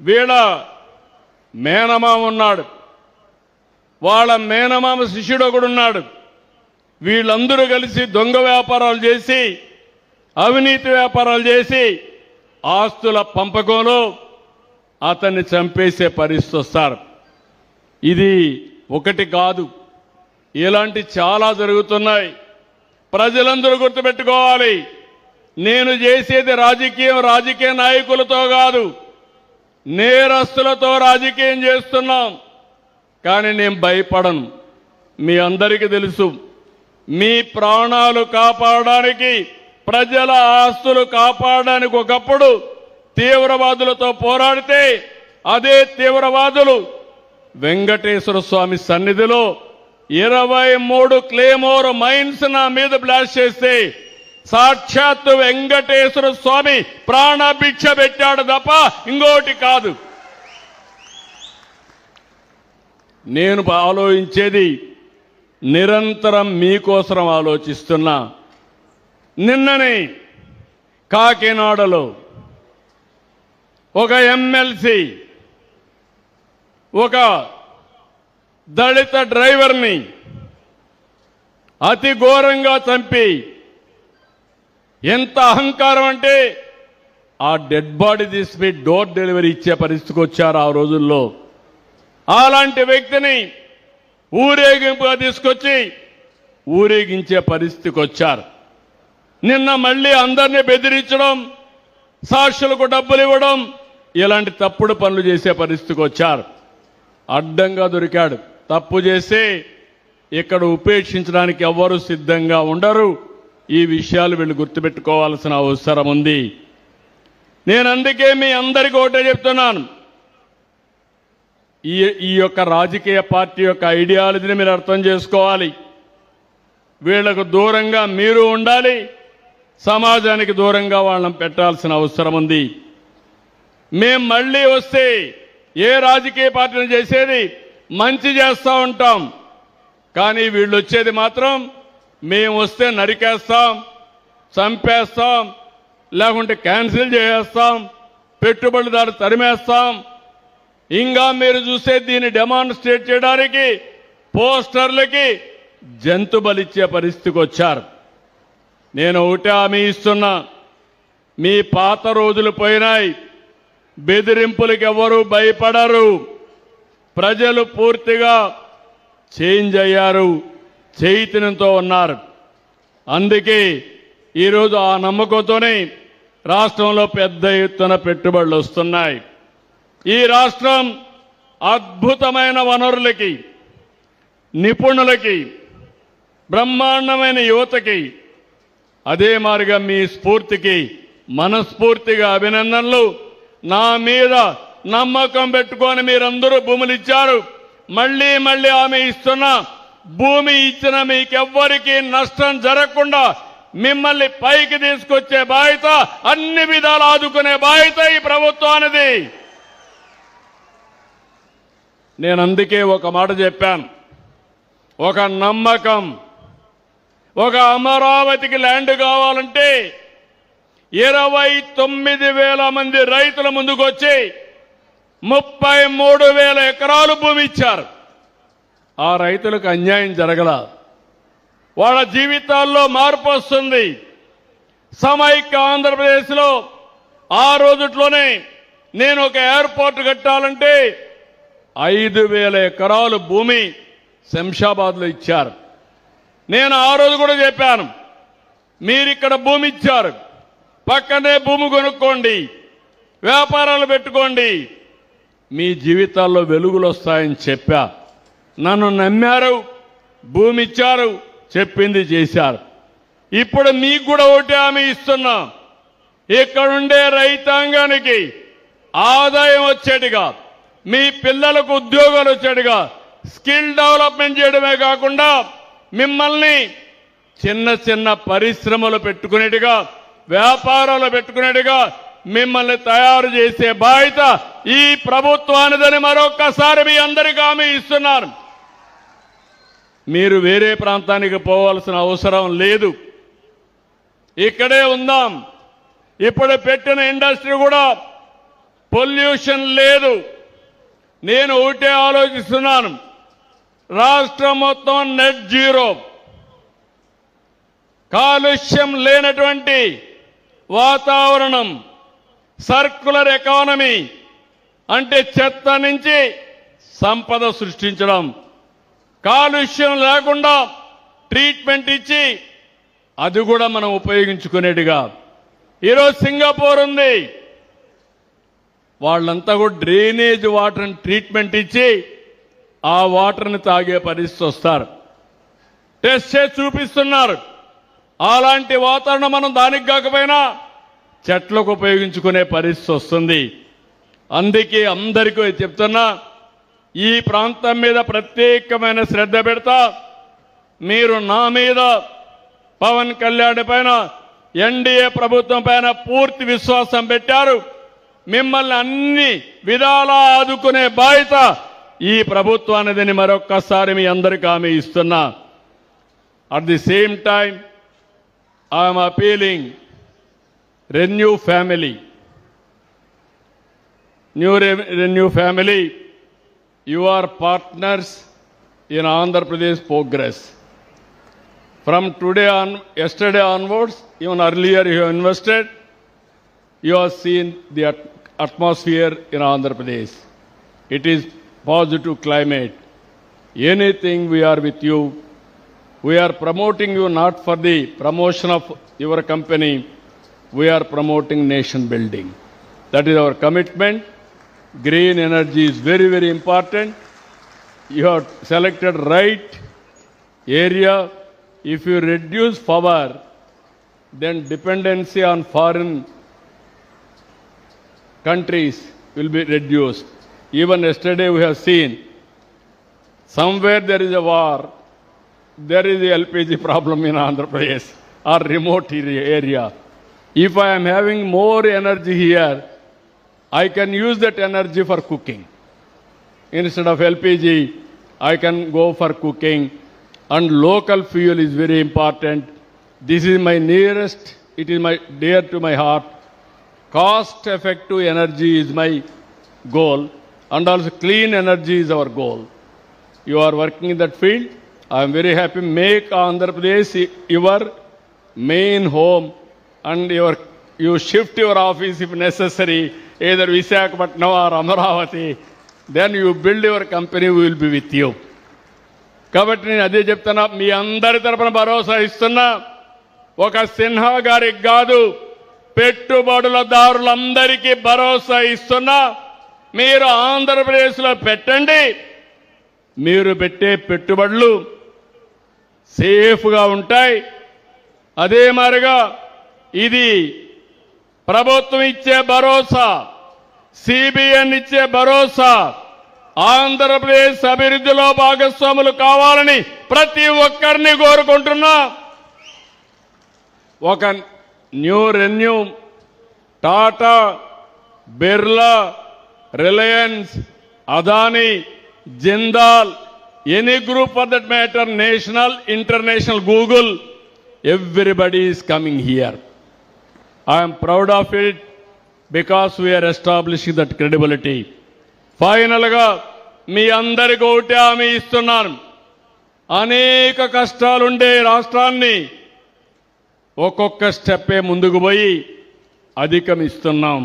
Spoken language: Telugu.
వీళ్ళ మేనమామ ఉన్నాడు, వాళ్ళ మేనమామ శిష్యుడు ఒకడున్నాడు. వీళ్ళందరూ కలిసి దొంగ వ్యాపారాలు చేసి, అవినీతి వ్యాపారాలు చేసి ఆస్తుల పంపకంలో అతన్ని చంపేసే పరిస్థితి వస్తారు. ఇది ఒకటి కాదు, ఇలాంటి చాలా జరుగుతున్నాయి. ప్రజలందరూ గుర్తుపెట్టుకోవాలి, నేను చేసేది రాజకీయం రాజకీయ నాయకులతో కాదు, నేరస్తులతో రాజకీయం చేస్తున్నాం. కానీ నేను భయపడను. మీ అందరికీ తెలుసు, మీ ప్రాణాలు కాపాడడానికి, ప్రజల ఆస్తులు కాపాడడానికి ఒకప్పుడు తీవ్రవాదులతో పోరాడితే అదే తీవ్రవాదులు వెంకటేశ్వర స్వామి సన్నిధిలో 23 క్లేమోర్ మైన్స్ నా మీద బ్లాస్ట్ చేస్తే సాక్షాత్తు వెంకటేశ్వర స్వామి ప్రాణభిక్ష పెట్టాడు తప్ప ఇంకోటి కాదు. నేను ఆలోచించేది నిరంతరం మీకోసం ఆలోచిస్తున్నా. నిన్ననే కాకినాడలో ఒక ఎమ్మెల్సీ ఒక దళిత డ్రైవర్ని అతి ఘోరంగా చంపి, ఎంత అహంకారం అంటే ఆ డెడ్ బాడీ తీసుకుని డోర్ డెలివరీ ఇచ్చే పరిస్థితికి వచ్చారు ఆ రోజుల్లో. అలాంటి వ్యక్తిని ఊరేగింపుగా తీసుకొచ్చి ఊరేగించే పరిస్థితికి వచ్చారు. నిన్న మళ్ళీ అందరినీ బెదిరించడం, సాక్షులకు డబ్బులు ఇవ్వడం, ఇలాంటి తప్పుడు పనులు చేసే పరిస్థితికి వచ్చారు. అడ్డంగా దొరికాడు. తప్పు చేస్తే ఇక్కడ ఉపేక్షించడానికి ఎవ్వరూ సిద్ధంగా ఉండరు. ఈ విషయాలు వీళ్ళు గుర్తుపెట్టుకోవాల్సిన అవసరం ఉంది. నేను అందుకే మీ అందరికీ ఒకటే చెప్తున్నాను, ఈ యొక్క రాజకీయ పార్టీ యొక్క ఐడియాలజీని మీరు అర్థం చేసుకోవాలి. వీళ్లకు దూరంగా మీరు ఉండాలి, సమాజానికి దూరంగా వాళ్ళని పెట్టాల్సిన అవసరం ఉంది. మేం మళ్ళీ వస్తే ఏ రాజకీయ పార్టీని చేసేది మంచి చేస్తూ ఉంటాం. కానీ వీళ్ళు వచ్చేది మాత్రం మేము వస్తే నరికేస్తాం, చంపేస్తాం, లేకుంటే క్యాన్సిల్ చేసేస్తాం, పెట్టుబడిదారు తరిమేస్తాం. ఇంకా మీరు చూసే దీన్ని డెమాన్స్ట్రేట్ చేయడానికి పోస్టర్లకి జంతు బలిచ్చే పరిస్థితికి వచ్చారు. నేను ఒకటే హామీ ఇస్తున్నా, మీ పాత రోజులు పోయినాయి. బెదిరింపులకు ఎవరు భయపడరు. ప్రజలు పూర్తిగా చేంజ్ అయ్యారు, చైతన్యంతో ఉన్నారు. అందుకే ఈరోజు ఆ నమ్మకంతోనే రాష్ట్రంలో పెద్ద ఎత్తున పెట్టుబడులు వస్తున్నాయి. ఈ రాష్ట్రం అద్భుతమైన వనరులకి, నిపుణులకి, బ్రహ్మాండమైన యువతకి, అదే మాదిరిగా మీ స్ఫూర్తికి మనస్ఫూర్తిగా అభినందనలు. నా మీద నమ్మకం పెట్టుకొని మీరందరూ భూములు ఇచ్చారు. మళ్ళీ మళ్ళీ ఆమె ఇస్తున్నా, భూమి ఇచ్చిన మీకెవ్వరికీ నష్టం జరగకుండా మిమ్మల్ని పైకి తీసుకొచ్చే బాధ్యత, అన్ని విధాలు ఆదుకునే బాధ్యత ఈ ప్రభుత్వానిది. నేను అందుకే ఒక మాట చెప్పాను, ఒక నమ్మకం. ఒక అమరావతికి ల్యాండ్ కావాలంటే 29,000 మంది రైతుల ముందుకు వచ్చి 33,000 ఎకరాలు భూమి ఇచ్చారు. ఆ రైతులకు అన్యాయం జరగల, వాళ్ళ జీవితాల్లో మార్పు వస్తుంది. సమైక్య ఆంధ్రప్రదేశ్లో ఆ రోజుట్లోనే నేను ఒక ఎయిర్పోర్ట్ కట్టాలంటే 5,000 ఎకరాలు భూమి శంషాబాద్లో ఇచ్చారు. నేను ఆ రోజు కూడా చెప్పాను, మీరిక్కడ భూమి ఇచ్చారు, పక్కనే భూమి కొనుక్కోండి, వ్యాపారాలు పెట్టుకోండి, మీ జీవితాల్లో వెలుగులు వస్తాయని చెప్పా. నన్ను నమ్మారు, భూమి ఇచ్చారు, చెప్పింది చేశారు. ఇప్పుడు మీకు కూడా ఒకటి హామీ ఇస్తున్నా, ఇక్కడుండే రైతాంగానికి ఆదాయం వచ్చేట్టుగా, మీ పిల్లలకు ఉద్యోగాలు వచ్చేట్టుగా స్కిల్ డెవలప్మెంట్ చేయడమే కాకుండా మిమ్మల్ని చిన్న చిన్న పరిశ్రమలు పెట్టుకునేట్టుగా, వ్యాపారాలు పెట్టుకునేట్టుగా మిమ్మల్ని తయారు చేసే బాధ్యత ఈ ప్రభుత్వానిదని మరొక్కసారి మీ అందరికీ హామీ ఇస్తున్నాను. మీరు వేరే ప్రాంతానికి పోవాల్సిన అవసరం లేదు, ఇక్కడే ఉందాం. ఇప్పుడు పెట్టిన ఇండస్ట్రీ కూడా పొల్యూషన్ లేదు. నేను ఒకటే ఆలోచిస్తున్నాను, రాష్ట్రం మొత్తం నెట్ జీరో, కాలుష్యం లేనటువంటి వాతావరణం, సర్క్యులర్ ఎకానమీ అంటే చెత్త నుంచి సంపద సృష్టించడం, కాలుష్యం లేకుండా ట్రీట్మెంట్ ఇచ్చి అది కూడా మనం ఉపయోగించుకునేట్టుగా. ఈరోజు సింగపూర్ ఉంది, వాళ్ళంతా కూడా డ్రైనేజ్ వాటర్ని ట్రీట్మెంట్ ఇచ్చి ఆ వాటర్ని తాగే పరిస్థితి వస్తారు. టెస్ట్ చేసి చూపిస్తున్నారు. అలాంటి వాతావరణం మనం దానికి కాకపోయినా చెట్లకు ఉపయోగించుకునే పరిస్థితి వస్తుంది. అందుకే అందరికీ చెప్తున్నా, ఈ ప్రాంతం మీద ప్రత్యేకమైన శ్రద్ధ పెడతా. మీరు నా మీద, పవన్ కళ్యాణ్ పైన, ఎన్డీఏ ప్రభుత్వం పైన పూర్తి విశ్వాసం పెట్టారు. మిమ్మల్ని అన్ని విధాలా ఆదుకునే బాధ్యత ఈ ప్రభుత్వానిదని మరొక్కసారి మీ అందరికీ హామీ ఇస్తున్నా. At the same time I'm appealing renew family. Renew family, you are partners in Andhra Pradesh progress. From today on, yesterday onwards, even earlier you have invested, you have seen the atmosphere in Andhra Pradesh. It is positive climate. Anything we are with you. We are promoting you not for the promotion of your company, we are promoting nation building. That is our commitment. Green energy is very, very important. You have selected right area. If you reduce power, then dependency on foreign countries will be reduced. Even yesterday we have seen, somewhere there is a war, there is a LPG problem in Andhra Pradesh or remote area. If I am having more energy here, I can use that energy for cooking. Instead of LPG, I can go for cooking. And local fuel is very important. This is my nearest, it is my dear to my heart. Cost effective energy is my goal, and also clean energy is our goal. You are working in that field. I am very happy. Make Andhra Pradesh your main home, and you shift your office if necessary, either Visakhapatnam or Amaravati. Then you build your company, we will be with you. కాబట్టి నేను అదే చెప్తున్నా, మీ అందరి తరపున భరోసా ఇస్తున్నా. ఒక సిన్హా గారికి కాదు, పెట్టుబడులదారులందరికీ భరోసా ఇస్తున్నా. మీరు ఆంధ్రప్రదేశ్లో పెట్టండి. మీరు పెట్టే పెట్టుబడులు సేఫ్గా ఉంటాయి. అదే మాదిరిగా ఇది ప్రభుత్వం ఇచ్చే భరోసా, సిబిఎన్ ఇచ్చే భరోసా, ఆంధ్రప్రదేశ్ అభివృద్ధిలో భాగస్వాములు కావాలని ప్రతి ఒక్కరిని కోరుకుంటున్నా. ఒక renew, Tata, Birla, Reliance, Adani, Jindal, any group for that matter, national, international, Google, everybody is coming here. I am proud of it because we are establishing that credibility. ఫైనల్గా మీ అందరికీ ఒకటే హామీ ఇస్తున్నాను. అనేక కష్టాలుండే రాష్ట్రాన్ని ఒక్కొక్క స్టెప్పే ముందుకు పోయి అధిగమిస్తున్నాం.